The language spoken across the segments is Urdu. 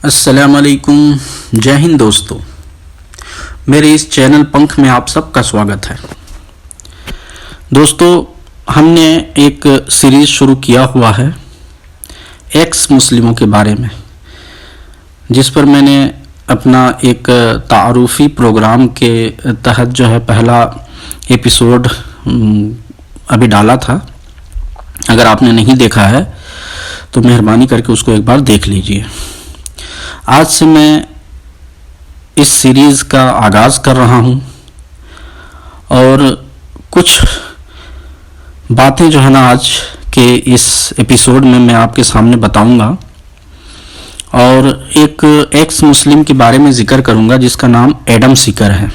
السلام علیکم، جے ہند دوستو، میرے اس چینل پنکھ میں آپ سب کا سواگت ہے۔ دوستو، ہم نے ایک سیریز شروع کیا ہوا ہے ایکس مسلموں کے بارے میں، جس پر میں نے اپنا ایک تعارفی پروگرام کے تحت جو ہے پہلا ایپیسوڈ ابھی ڈالا تھا۔ اگر آپ نے نہیں دیکھا ہے تو مہربانی کر کے اس کو ایک بار دیکھ لیجئے۔ آج سے میں اس سیریز کا آغاز کر رہا ہوں اور کچھ باتیں جو ہے نا آج کے اس ایپیسوڈ میں آپ کے سامنے بتاؤں گا، اور ایک ایکس مسلم کے بارے میں ذکر کروں گا جس کا نام ایڈم سیکر ہے،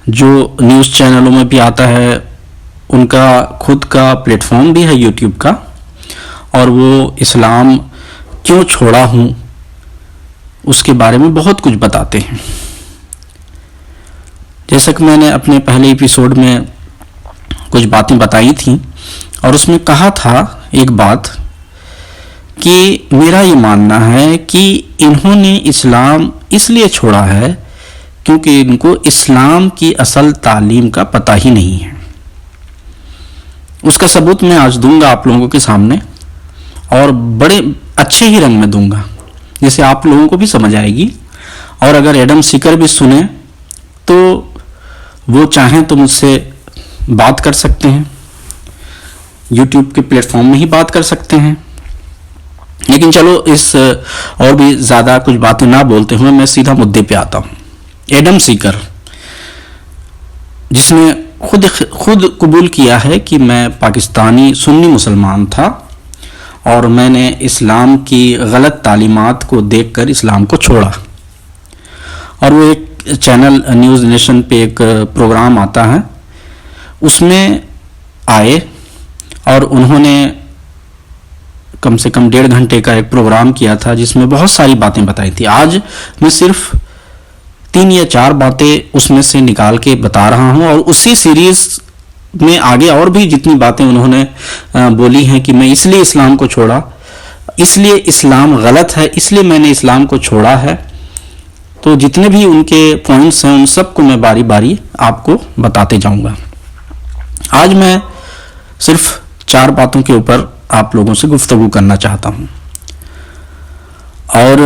جو نیوز چینلوں میں بھی آتا ہے۔ ان کا خود کا پلیٹ فارم بھی ہے یوٹیوب کا، اور وہ اسلام کیوں چھوڑا ہوں اس کے بارے میں بہت کچھ بتاتے ہیں۔ جیسا کہ میں نے اپنے پہلے ایپیسوڈ میں کچھ باتیں بتائی تھیں، اور اس میں کہا تھا ایک بات کہ میرا یہ ماننا ہے کہ انہوں نے اسلام اس لیے چھوڑا ہے کیونکہ ان کو اسلام کی اصل تعلیم کا پتہ ہی نہیں ہے۔ اس کا ثبوت میں آج دوں گا آپ لوگوں کے سامنے، اور بڑے اچھے ہی رنگ میں دوں گا جسے آپ لوگوں کو بھی سمجھ آئے گی۔ اور اگر ایڈم سیکر بھی سنیں تو وہ چاہیں تو مجھ سے بات کر سکتے ہیں، یوٹیوب کے پلیٹ فارم میں ہی بات کر سکتے ہیں۔ لیکن چلو اس اور بھی زیادہ کچھ باتیں نہ بولتے ہوئے میں سیدھا مدعے پہ آتا ہوں۔ ایڈم سیکر، جس نے خود قبول کیا ہے کہ میں پاکستانی سنی مسلمان تھا اور میں نے اسلام کی غلط تعلیمات کو دیکھ کر اسلام کو چھوڑا، اور وہ ایک چینل نیوز نیشن پہ ایک پروگرام آتا ہے، اس میں آئے اور انہوں نے کم سے کم 1.5 گھنٹے کا ایک پروگرام کیا تھا جس میں بہت ساری باتیں بتائی تھی۔ آج میں صرف 3 یا 4 باتیں اس میں سے نکال کے بتا رہا ہوں، اور اسی سیریز میں آگے اور بھی جتنی باتیں انہوں نے بولی ہیں کہ میں اس لیے اسلام کو چھوڑا، اس لیے اسلام غلط ہے، اس لیے میں نے اسلام کو چھوڑا ہے، تو جتنے بھی ان کے پوائنٹس ہیں ان سب کو میں باری باری آپ کو بتاتے جاؤں گا۔ آج میں صرف 4 باتوں کے اوپر آپ لوگوں سے گفتگو کرنا چاہتا ہوں، اور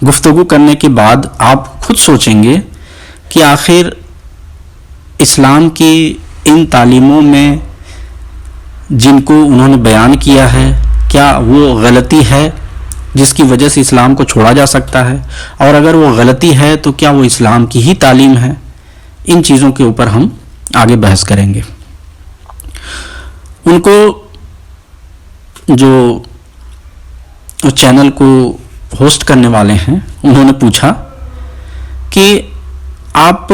گفتگو کرنے کے بعد آپ خود سوچیں گے کہ آخر اسلام کی ان تعلیموں میں جن کو انہوں نے بیان کیا ہے کیا وہ غلطی ہے جس کی وجہ سے اسلام کو چھوڑا جا سکتا ہے، اور اگر وہ غلطی ہے تو کیا وہ اسلام کی ہی تعلیم ہے؟ ان چیزوں کے اوپر ہم آگے بحث کریں گے۔ ان کو جو چینل کو ہوسٹ کرنے والے ہیں انہوں نے پوچھا کہ آپ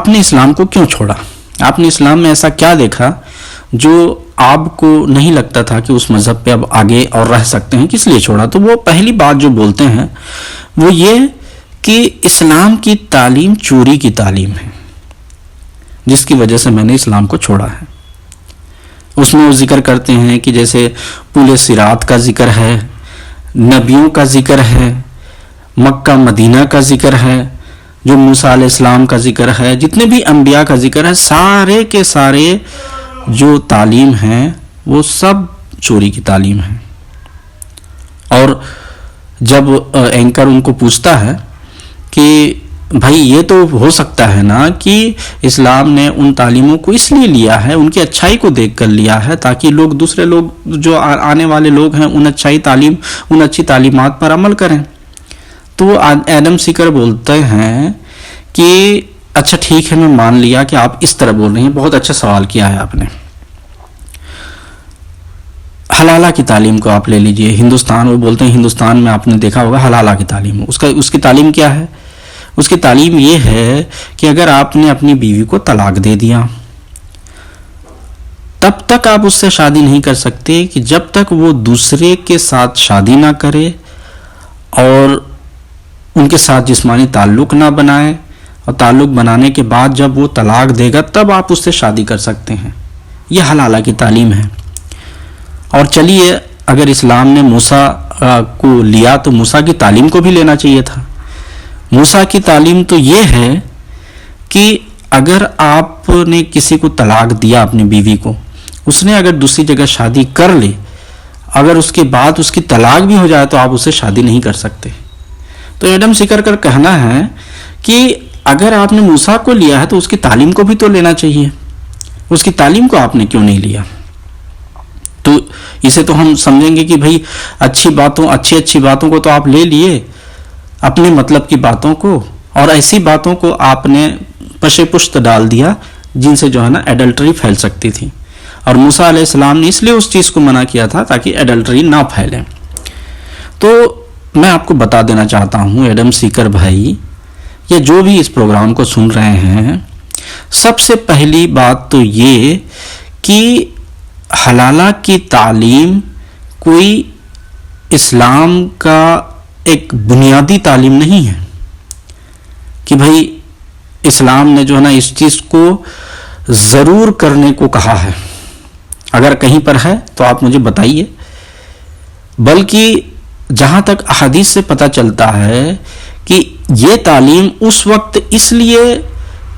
نے اسلام کو کیوں چھوڑا؟ آپ نے اسلام میں ایسا کیا دیکھا جو آپ کو نہیں لگتا تھا کہ اس مذہب پہ اب آگے اور رہ سکتے ہیں، کس لیے چھوڑا؟ تو وہ پہلی بات جو بولتے ہیں وہ یہ کہ اسلام کی تعلیم چوری کی تعلیم ہے، جس کی وجہ سے میں نے اسلام کو چھوڑا ہے۔ اس میں وہ ذکر کرتے ہیں کہ جیسے پل صراط کا ذکر ہے، نبیوں کا ذکر ہے، مکہ مدینہ کا ذکر ہے، جو موسیٰ علیہ السلام کا ذکر ہے، جتنے بھی انبیاء کا ذکر ہے، سارے کے سارے جو تعلیم ہیں وہ سب چوری کی تعلیم ہے۔ اور جب اینکر ان کو پوچھتا ہے کہ بھائی یہ تو ہو سکتا ہے نا کہ اسلام نے ان تعلیموں کو اس لیے لیا ہے، ان کی اچھائی کو دیکھ کر لیا ہے تاکہ دوسرے لوگ جو آنے والے لوگ ہیں ان اچھی تعلیمات پر عمل کریں۔ تو ایڈم سیکر بولتے ہیں کہ اچھا ٹھیک ہے، میں مان لیا کہ آپ اس طرح بول رہے ہیں، بہت اچھا سوال کیا ہے آپ نے۔ حلالہ کی تعلیم کو آپ لے لیجئے، ہندوستان، وہ بولتے ہیں ہندوستان میں آپ نے دیکھا ہوگا حلالہ کی تعلیم، اس کی تعلیم کیا ہے؟ اس کی تعلیم یہ ہے کہ اگر آپ نے اپنی بیوی کو طلاق دے دیا تب تک آپ اس سے شادی نہیں کر سکتے کہ جب تک وہ دوسرے کے ساتھ شادی نہ کرے اور ان کے ساتھ جسمانی تعلق نہ بنائے، اور تعلق بنانے کے بعد جب وہ طلاق دے گا تب آپ اس سے شادی کر سکتے ہیں۔ یہ حلالہ کی تعلیم ہے۔ اور چلیے اگر اسلام نے موسیٰ کو لیا تو موسیٰ کی تعلیم کو بھی لینا چاہیے تھا. موسیٰ کی تعلیم تو یہ ہے کہ اگر آپ نے کسی کو طلاق دیا اپنی بیوی کو، اس نے اگر دوسری جگہ شادی کر لی، اگر اس کے بعد اس کی طلاق بھی ہو جائے تو آپ اسے شادی نہیں کر سکتے. تو ایڈم سیکر کا کہنا ہے کہ اگر آپ نے موسیٰ کو لیا ہے تو اس کی تعلیم کو بھی تو لینا چاہیے. اس کی تعلیم کو آپ نے کیوں نہیں لیا؟ تو اسے تو ہم سمجھیں گے کہ بھائی اچھی باتوں کو تو آپ لے لیے، اپنے مطلب کی باتوں کو، اور ایسی باتوں کو آپ نے پشے پشت ڈال دیا جن سے جو ہے نا ایڈلٹری پھیل سکتی تھی. اور موسیٰ علیہ السلام نے اس لیے اس چیز کو منع کیا تھا تاکہ ایڈلٹری نہ پھیلے. تو میں آپ کو بتا دینا چاہتا ہوں ایڈم سیکر بھائی، یا جو بھی اس پروگرام کو سن رہے ہیں، سب سے پہلی بات تو یہ کہ حلالہ کی تعلیم کوئی اسلام کا ایک بنیادی تعلیم نہیں ہے کہ بھائی اسلام نے جو ہے نا اس چیز کو ضرور کرنے کو کہا ہے. اگر کہیں پر ہے تو آپ مجھے بتائیے. بلکہ جہاں تک احادیث سے پتہ چلتا ہے کہ یہ تعلیم اس وقت اس لیے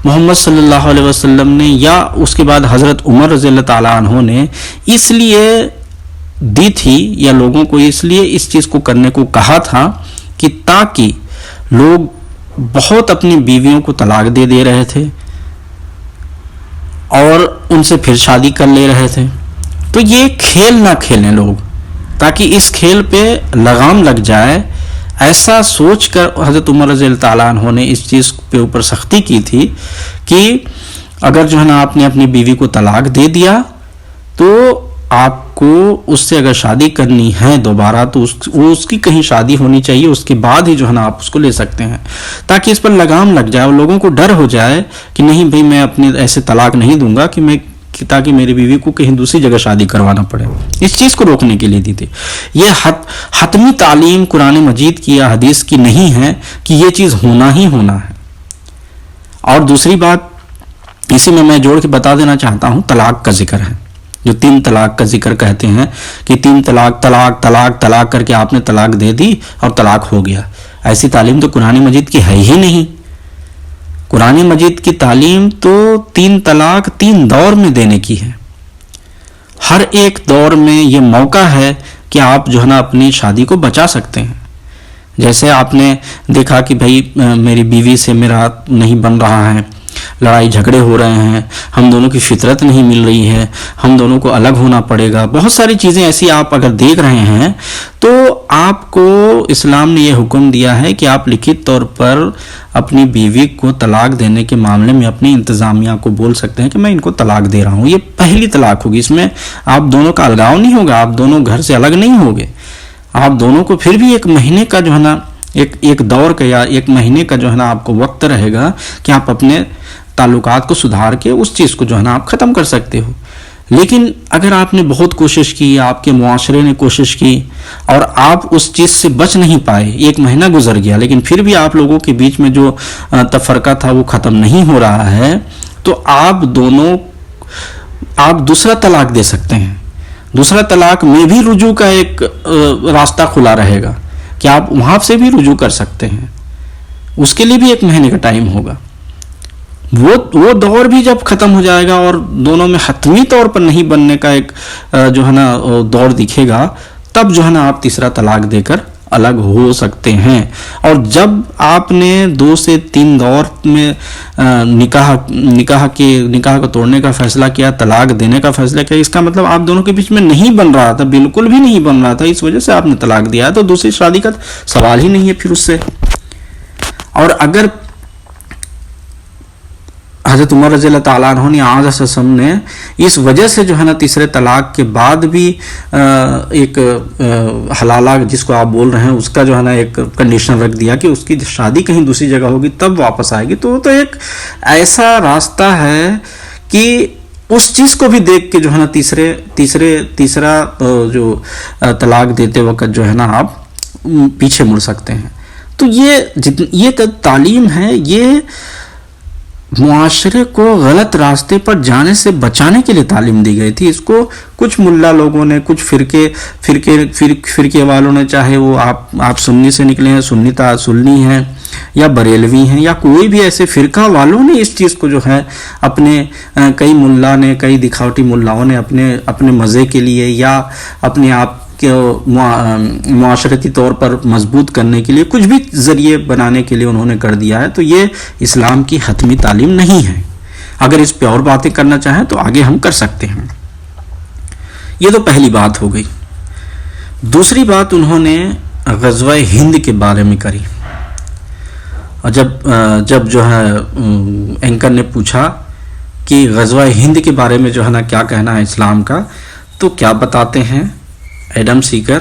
محمد صلی اللہ علیہ وسلم نے یا اس کے بعد حضرت عمر رضی اللہ تعالیٰ عنہ نے اس لیے دی تھی، یا لوگوں کو اس لیے اس چیز کو کرنے کو کہا تھا کہ تاکہ لوگ بہت اپنی بیویوں کو طلاق دے رہے تھے اور ان سے پھر شادی کر لے رہے تھے. تو یہ کھیل نہ کھیلیں لوگ، تاکہ اس کھیل پہ لگام لگ جائے. ایسا سوچ کر حضرت عمر رضی اللہ تعالیٰ عنہ نے اس چیز پہ اوپر سختی کی تھی کہ اگر جو ہے نا آپ نے اپنی بیوی کو طلاق دے دیا تو آپ کو اس سے اگر شادی کرنی ہے دوبارہ تو اس کی کہیں شادی ہونی چاہیے، اس کے بعد ہی جو ہے نا آپ اس کو لے سکتے ہیں، تاکہ اس پر لگام لگ جائے اور لوگوں کو ڈر ہو جائے کہ نہیں بھائی میں اپنے ایسے طلاق نہیں دوں گا تاکہ میری بیوی کو کہیں دوسری جگہ شادی کروانا پڑے. اس چیز کو روکنے کے لیے دی تھی. یہ حتمی تعلیم قرآن مجید کی یا حدیث کی نہیں ہے کہ یہ چیز ہونا ہی ہونا ہے. اور دوسری بات اسی میں جوڑ کے بتا دینا چاہتا ہوں، طلاق کا ذکر ہے. جو 3 طلاق کا ذکر کہتے ہیں کہ 3 طلاق کر کے آپ نے طلاق دے دی اور طلاق ہو گیا. ایسی تعلیم تو قرآن مجید کی ہے ہی نہیں. قرآن مجید کی تعلیم تو 3 طلاق 3 دور میں دینے کی ہے. ہر ایک دور میں یہ موقع ہے کہ آپ جو ہے نا اپنی شادی کو بچا سکتے ہیں. جیسے آپ نے دیکھا کہ بھائی میری بیوی سے میرا نہیں بن رہا ہے، لڑائی جھگڑے ہو رہے ہیں، ہم دونوں کی فطرت نہیں مل رہی ہے، ہم دونوں کو الگ ہونا پڑے گا. بہت ساری چیزیں ایسی آپ اگر دیکھ رہے ہیں تو آپ کو اسلام نے یہ حکم دیا ہے کہ آپ لکھت طور پر اپنی بیوی کو طلاق دینے کے معاملے میں اپنی انتظامیہ کو بول سکتے ہیں کہ میں ان کو طلاق دے رہا ہوں. یہ پہلی طلاق ہوگی، اس میں آپ دونوں کا الگاؤ نہیں ہوگا، آپ دونوں گھر سے الگ نہیں ہوگے. آپ دونوں کو پھر بھی 1 مہینے کا جو ہے نا ایک دور کا یا 1 مہینے کا جو ہے نا آپ کو وقت رہے گا کہ آپ اپنے تعلقات کو سدھار کے اس چیز کو جو ہے نا آپ ختم کر سکتے ہو. لیکن اگر آپ نے بہت کوشش کی، آپ کے معاشرے نے کوشش کی اور آپ اس چیز سے بچ نہیں پائے، 1 مہینہ گزر گیا لیکن پھر بھی آپ لوگوں کے بیچ میں جو تفرقہ تھا وہ ختم نہیں ہو رہا ہے، تو آپ دوسرا طلاق دے سکتے ہیں. دوسرا طلاق میں بھی رجوع کا ایک راستہ کھلا رہے گا کہ آپ وہاں سے بھی رجوع کر سکتے ہیں. اس کے لیے بھی 1 مہینے کا ٹائم ہوگا. وہ دور بھی جب ختم ہو جائے گا اور دونوں میں حتمی طور پر نہیں بننے کا ایک جو ہے نا دور دکھے گا، تب جو ہے نا آپ تیسرا طلاق دے کر الگ ہو سکتے ہیں. اور جب آپ نے 2 سے 3 دور میں نکاح کو توڑنے کا فیصلہ کیا، طلاق دینے کا فیصلہ کیا، اس کا مطلب آپ دونوں کے بیچ میں نہیں بن رہا تھا، بالکل بھی نہیں بن رہا تھا، اس وجہ سے آپ نے طلاق دیا، تو دوسری شادی کا سوال ہی نہیں ہے پھر اس سے. اور اگر حضرت عمر رضی اللہ تعالیٰ عنہ نے آج اسم نے اس وجہ سے جو ہے نا تیسرے طلاق کے بعد بھی ایک حلالہ جس کو آپ بول رہے ہیں اس کا جو ہے نا ایک کنڈیشن رکھ دیا کہ اس کی شادی کہیں دوسری جگہ ہوگی تب واپس آئے گی. تو ایک ایسا راستہ ہے کہ اس چیز کو بھی دیکھ کے جو ہے نا تیسرا جو طلاق دیتے وقت جو ہے نا آپ پیچھے مڑ سکتے ہیں. تو یہ تعلیم ہے، یہ معاشرے کو غلط راستے پر جانے سے بچانے کے لیے تعلیم دی گئی تھی. اس کو کچھ ملا لوگوں نے، کچھ فرقے والوں نے، چاہے وہ آپ سنی سے نکلے ہیں، سنی ہیں یا بریلوی ہیں یا کوئی بھی ایسے فرقہ والوں نے اس چیز کو جو ہے اپنے کئی ملا نے، کئی دکھاوٹی ملاؤں نے اپنے مزے کے لیے یا اپنے آپ کہ معاشرتی طور پر مضبوط کرنے کے لیے کچھ بھی ذریعے بنانے کے لیے انہوں نے کر دیا ہے. تو یہ اسلام کی حتمی تعلیم نہیں ہے. اگر اس پہ اور باتیں کرنا چاہیں تو آگے ہم کر سکتے ہیں. یہ تو پہلی بات ہو گئی. دوسری بات انہوں نے غزوہ ہند کے بارے میں کری. اور جب جو ہے اینکر نے پوچھا کہ غزوہ ہند کے بارے میں جو ہے نا کیا کہنا ہے اسلام کا، تو کیا بتاتے ہیں ایڈم سیکر؟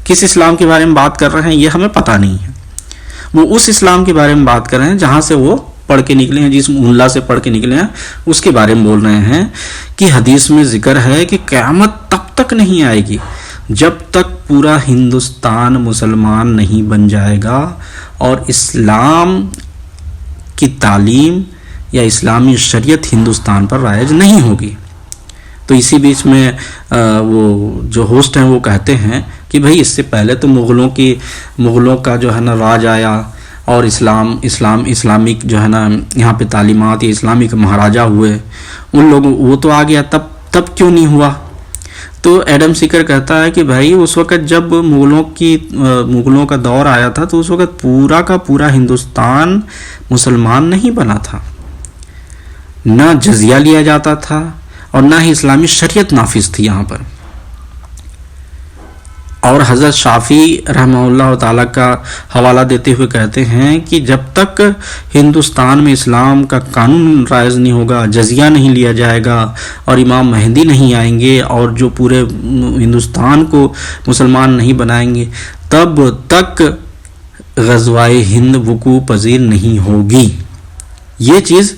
کس اسلام کے بارے میں بات کر رہے ہیں یہ ہمیں پتہ نہیں ہے. وہ اس اسلام کے بارے میں بات کر رہے ہیں جہاں سے وہ پڑھ کے نکلے ہیں، جس ملا سے پڑھ کے نکلے ہیں اس کے بارے میں بول رہے ہیں کہ حدیث میں ذکر ہے کہ قیامت تب تک نہیں آئے گی جب تک پورا ہندوستان مسلمان نہیں بن جائے گا اور اسلام کی تعلیم یا اسلامی شریعت ہندوستان پر رائج نہیں ہوگی. تو اسی بیچ میں وہ جو ہوسٹ ہیں وہ کہتے ہیں کہ بھئی اس سے پہلے تو مغلوں کا جو ہے نا راج آیا اور اسلامک جو ہے نا یہاں پہ تعلیمات یا اسلامک مہاراجا ہوئے، ان لوگوں وہ تو آ گیا، تب کیوں نہیں ہوا؟ تو ایڈم سیکر کہتا ہے کہ بھائی اس وقت جب مغلوں کا دور آیا تھا تو اس وقت پورا کا پورا ہندوستان مسلمان نہیں بنا تھا، نہ جزیہ لیا جاتا تھا اور نہ ہی اسلامی شریعت نافذ تھی یہاں پر. اور حضرت شافعی رحمہ اللہ تعالیٰ کا حوالہ دیتے ہوئے کہتے ہیں کہ جب تک ہندوستان میں اسلام کا قانون رائج نہیں ہوگا، جزیہ نہیں لیا جائے گا اور امام مہدی نہیں آئیں گے اور جو پورے ہندوستان کو مسلمان نہیں بنائیں گے، تب تک غزوہ ہند وقوع پذیر نہیں ہوگی. یہ چیز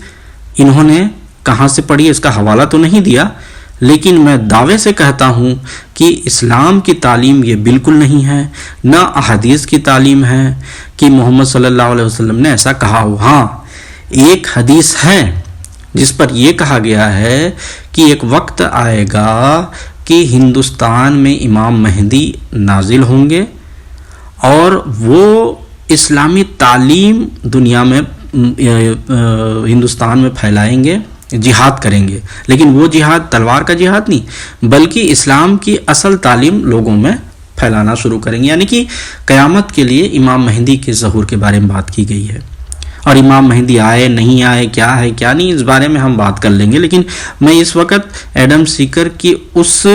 انہوں نے کہاں سے پڑھی اس کا حوالہ تو نہیں دیا، لیکن میں دعوے سے کہتا ہوں کہ اسلام کی تعلیم یہ بالکل نہیں ہے، نہ احادیث کی تعلیم ہے کہ محمد صلی اللہ علیہ وسلم نے ایسا کہا ہو. ہاں ایک حدیث ہے جس پر یہ کہا گیا ہے کہ ایک وقت آئے گا کہ ہندوستان میں امام مہدی نازل ہوں گے اور وہ اسلامی تعلیم دنیا میں ہندوستان میں پھیلائیں گے، جہاد کریں گے. لیکن وہ جہاد تلوار کا جہاد نہیں بلکہ اسلام کی اصل تعلیم لوگوں میں پھیلانا شروع کریں گے. یعنی کہ قیامت کے لیے امام مہدی کے ظہور کے بارے میں بات کی گئی ہے. اور امام مہدی آئے نہیں آئے، کیا ہے کیا نہیں، اس بارے میں ہم بات کر لیں گے. لیکن میں اس وقت ایڈم سیکر کی اس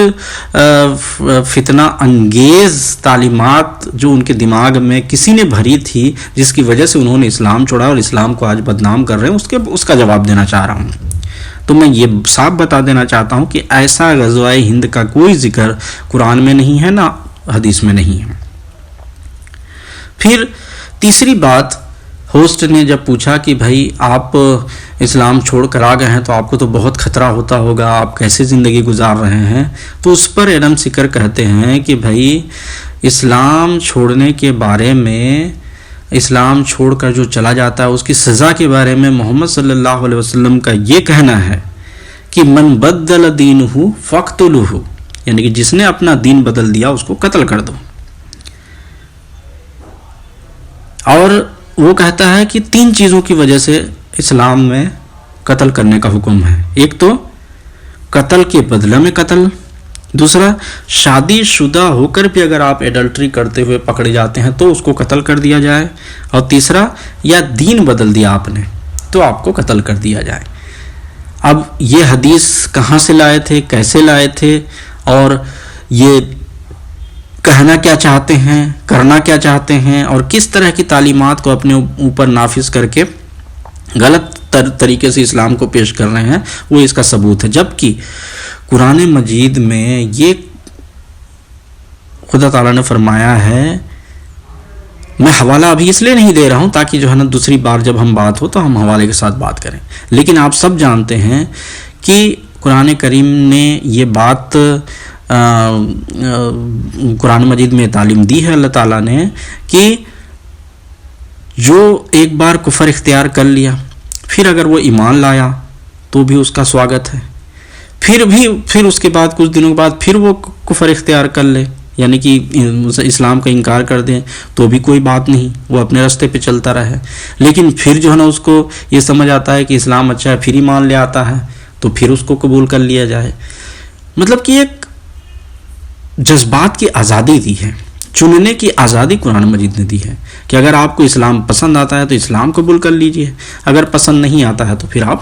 فتنہ انگیز تعلیمات جو ان کے دماغ میں کسی نے بھری تھی جس کی وجہ سے انہوں نے اسلام چھوڑا اور اسلام کو آج بدنام کر رہے ہیں، اس کا جواب دینا چاہ رہا ہوں. تو میں یہ صاف بتا دینا چاہتا ہوں کہ ایسا غزوہ ہند کا کوئی ذکر قرآن میں نہیں ہے، نہ حدیث میں نہیں ہے. پھر تیسری بات، ہوسٹ نے جب پوچھا کہ بھائی آپ اسلام چھوڑ کر آ گئے ہیں تو آپ کو تو بہت خطرہ ہوتا ہوگا، آپ کیسے زندگی گزار رہے ہیں؟ تو اس پر ایڈم سیکر کہتے ہیں کہ بھائی اسلام چھوڑنے کے بارے میں، اسلام چھوڑ کر جو چلا جاتا ہے اس کی سزا کے بارے میں محمد صلی اللہ علیہ وسلم کا یہ کہنا ہے کہ من بدل دینہ فاقتلوہ، یعنی کہ جس نے اپنا دین بدل دیا اس کو قتل کر دو. اور وہ کہتا ہے کہ 3 چیزوں کی وجہ سے اسلام میں قتل کرنے کا حکم ہے. ایک تو قتل کے بدلے میں قتل، دوسرا شادی شدہ ہو کر بھی اگر آپ ایڈلٹری کرتے ہوئے پکڑے جاتے ہیں تو اس کو قتل کر دیا جائے، اور تیسرا یا دین بدل دیا آپ نے تو آپ کو قتل کر دیا جائے. اب یہ حدیث کہاں سے لائے تھے، کیسے لائے تھے، اور یہ کہنا کیا چاہتے ہیں، کرنا کیا چاہتے ہیں، اور کس طرح کی تعلیمات کو اپنے اوپر نافذ کر کے غلط طریقے سے اسلام کو پیش کر رہے ہیں، وہ اس کا ثبوت ہے. جبکہ قرآن مجید میں یہ خدا تعالیٰ نے فرمایا ہے، میں حوالہ ابھی اس لیے نہیں دے رہا ہوں تاکہ جو ہے نا دوسری بار جب ہم بات ہو تو ہم حوالے کے ساتھ بات کریں، لیکن آپ سب جانتے ہیں کہ قرآن کریم نے یہ بات قرآن مجید میں تعلیم دی ہے اللہ تعالیٰ نے کہ جو ایک بار کفر اختیار کر لیا پھر اگر وہ ایمان لایا تو بھی اس کا سواگت ہے، پھر اس کے بعد کچھ دنوں کے بعد پھر وہ کفر اختیار کر لے، یعنی کہ اسلام کا انکار کر دیں تو بھی کوئی بات نہیں، وہ اپنے راستے پہ چلتا رہے۔ لیکن پھر جو ہے نا اس کو یہ سمجھ آتا ہے کہ اسلام اچھا ہے، پھر ایمان لے آتا ہے تو پھر اس کو قبول کر لیا جائے۔ مطلب کہ ایک جذبات کی آزادی دی ہے، چننے کی آزادی قرآن مجید نے دی ہے کہ اگر آپ کو اسلام پسند آتا ہے تو اسلام قبول کر لیجئے، اگر پسند نہیں آتا ہے تو پھر آپ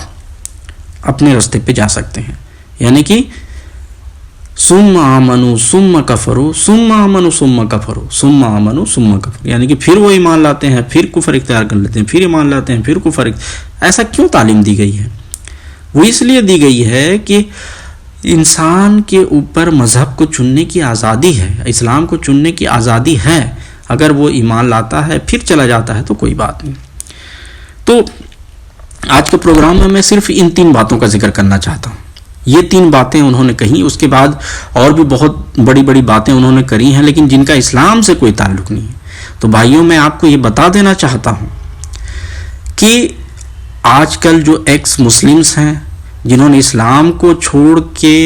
اپنے راستے پہ جا سکتے ہیں۔ یعنی کہ ثم آمنوا ثم کفروا ثم آمنوا ثم کفروا ثم آمنوا ثم کفروا، یعنی کہ پھر وہ ایمان لاتے ہیں، پھر کفر اختیار کر لیتے ہیں، پھر ایمان لاتے ہیں، پھر کفر ایسا کیوں تعلیم دی گئی ہے؟ وہ اس لیے دی گئی ہے کہ انسان کے اوپر مذہب کو چننے کی آزادی ہے، اسلام کو چننے کی آزادی ہے، اگر وہ ایمان لاتا ہے پھر چلا جاتا ہے تو کوئی بات نہیں۔ تو آج کے پروگرام میں صرف ان 3 باتوں کا ذکر کرنا چاہتا ہوں۔ یہ 3 باتیں انہوں نے کہیں، اس کے بعد اور بھی بہت بڑی بڑی باتیں انہوں نے کری ہیں لیکن جن کا اسلام سے کوئی تعلق نہیں ہے۔ تو بھائیوں میں آپ کو یہ بتا دینا چاہتا ہوں کہ آج کل جو ایکس مسلمز ہیں جنہوں نے اسلام کو چھوڑ کے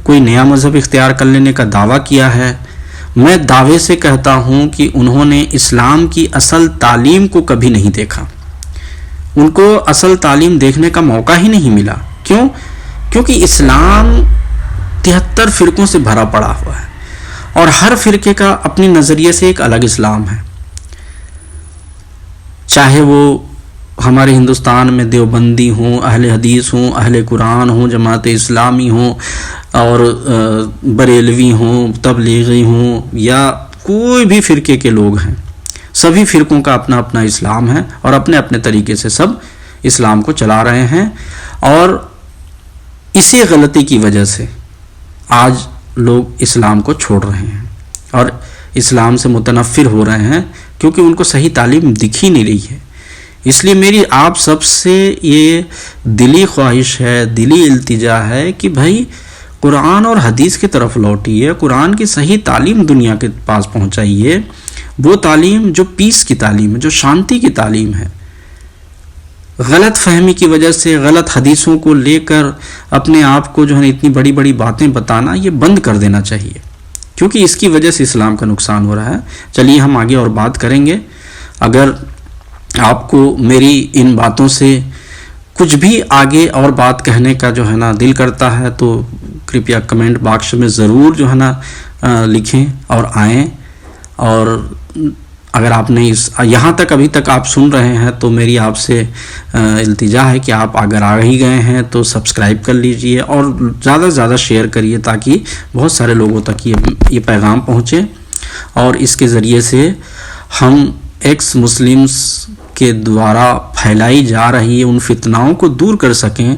کوئی نیا مذہب اختیار کر لینے کا دعویٰ کیا ہے، میں دعوے سے کہتا ہوں کہ انہوں نے اسلام کی اصل تعلیم کو کبھی نہیں دیکھا، ان کو اصل تعلیم دیکھنے کا موقع ہی نہیں ملا۔ کیوں؟ کیونکہ اسلام 73 فرقوں سے بھرا پڑا ہوا ہے اور ہر فرقے کا اپنی نظریے سے ایک الگ اسلام ہے، چاہے وہ ہمارے ہندوستان میں دیوبندی ہوں، اہل حدیث ہوں، اہل قرآن ہوں، جماعت اسلامی ہوں، اور بریلوی ہوں، تبلیغی ہوں، یا کوئی بھی فرقے کے لوگ ہیں، سبھی فرقوں کا اپنا اپنا اسلام ہے اور اپنے اپنے طریقے سے سب اسلام کو چلا رہے ہیں۔ اور اسی غلطی کی وجہ سے آج لوگ اسلام کو چھوڑ رہے ہیں اور اسلام سے متنفر ہو رہے ہیں کیونکہ ان کو صحیح تعلیم دکھ ہی نہیں رہی ہے۔ اس لیے میری آپ سب سے یہ دلی خواہش ہے، دلی التجا ہے کہ بھائی قرآن اور حدیث کی طرف لوٹیے، قرآن کی صحیح تعلیم دنیا کے پاس پہنچائیے، وہ تعلیم جو پیس کی تعلیم ہے، جو شانتی کی تعلیم ہے۔ غلط فہمی کی وجہ سے غلط حدیثوں کو لے کر اپنے آپ کو جو ہے اتنی بڑی بڑی باتیں بتانا، یہ بند کر دینا چاہیے کیونکہ اس کی وجہ سے اسلام کا نقصان ہو رہا ہے۔ چلیے ہم آگے اور بات کریں گے۔ اگر آپ کو میری ان باتوں سے کچھ بھی آگے اور بات کہنے کا جو ہے نا دل کرتا ہے تو کرپیا کمنٹ باکس میں ضرور جو ہے نا لکھیں اور آئیں۔ اور اگر آپ نے یہاں تک ابھی تک آپ سن رہے ہیں تو میری آپ سے التجا ہے کہ آپ اگر آ ہی گئے ہیں تو سبسکرائب کر لیجئے اور زیادہ سے زیادہ شیئر کریے تاکہ بہت سارے لوگوں تک یہ پیغام پہنچے اور اس کے ذریعے سے ہم ایکس مسلمز کے دوارا پھیلائی جا رہی ان فتناؤں کو دور کر سکیں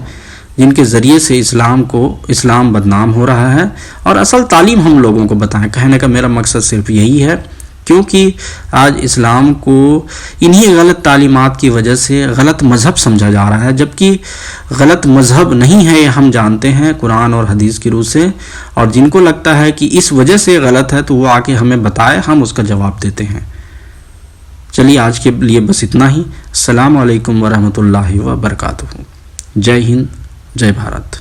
جن کے ذریعے سے اسلام بدنام ہو رہا ہے، اور اصل تعلیم ہم لوگوں کو بتائیں۔ کہنے کا میرا مقصد صرف یہی ہے کیونکہ آج اسلام کو انہی غلط تعلیمات کی وجہ سے غلط مذہب سمجھا جا رہا ہے، جبکہ غلط مذہب نہیں ہے، یہ ہم جانتے ہیں قرآن اور حدیث کی روح سے، اور جن کو لگتا ہے کہ اس وجہ سے غلط ہے تو وہ آ کے ہمیں بتائے، ہم اس کا جواب دیتے ہیں۔ چلیے آج کے لیے بس اتنا ہی۔ السلام علیکم ورحمۃ اللہ وبرکاتہ۔ جے ہند، جے بھارت۔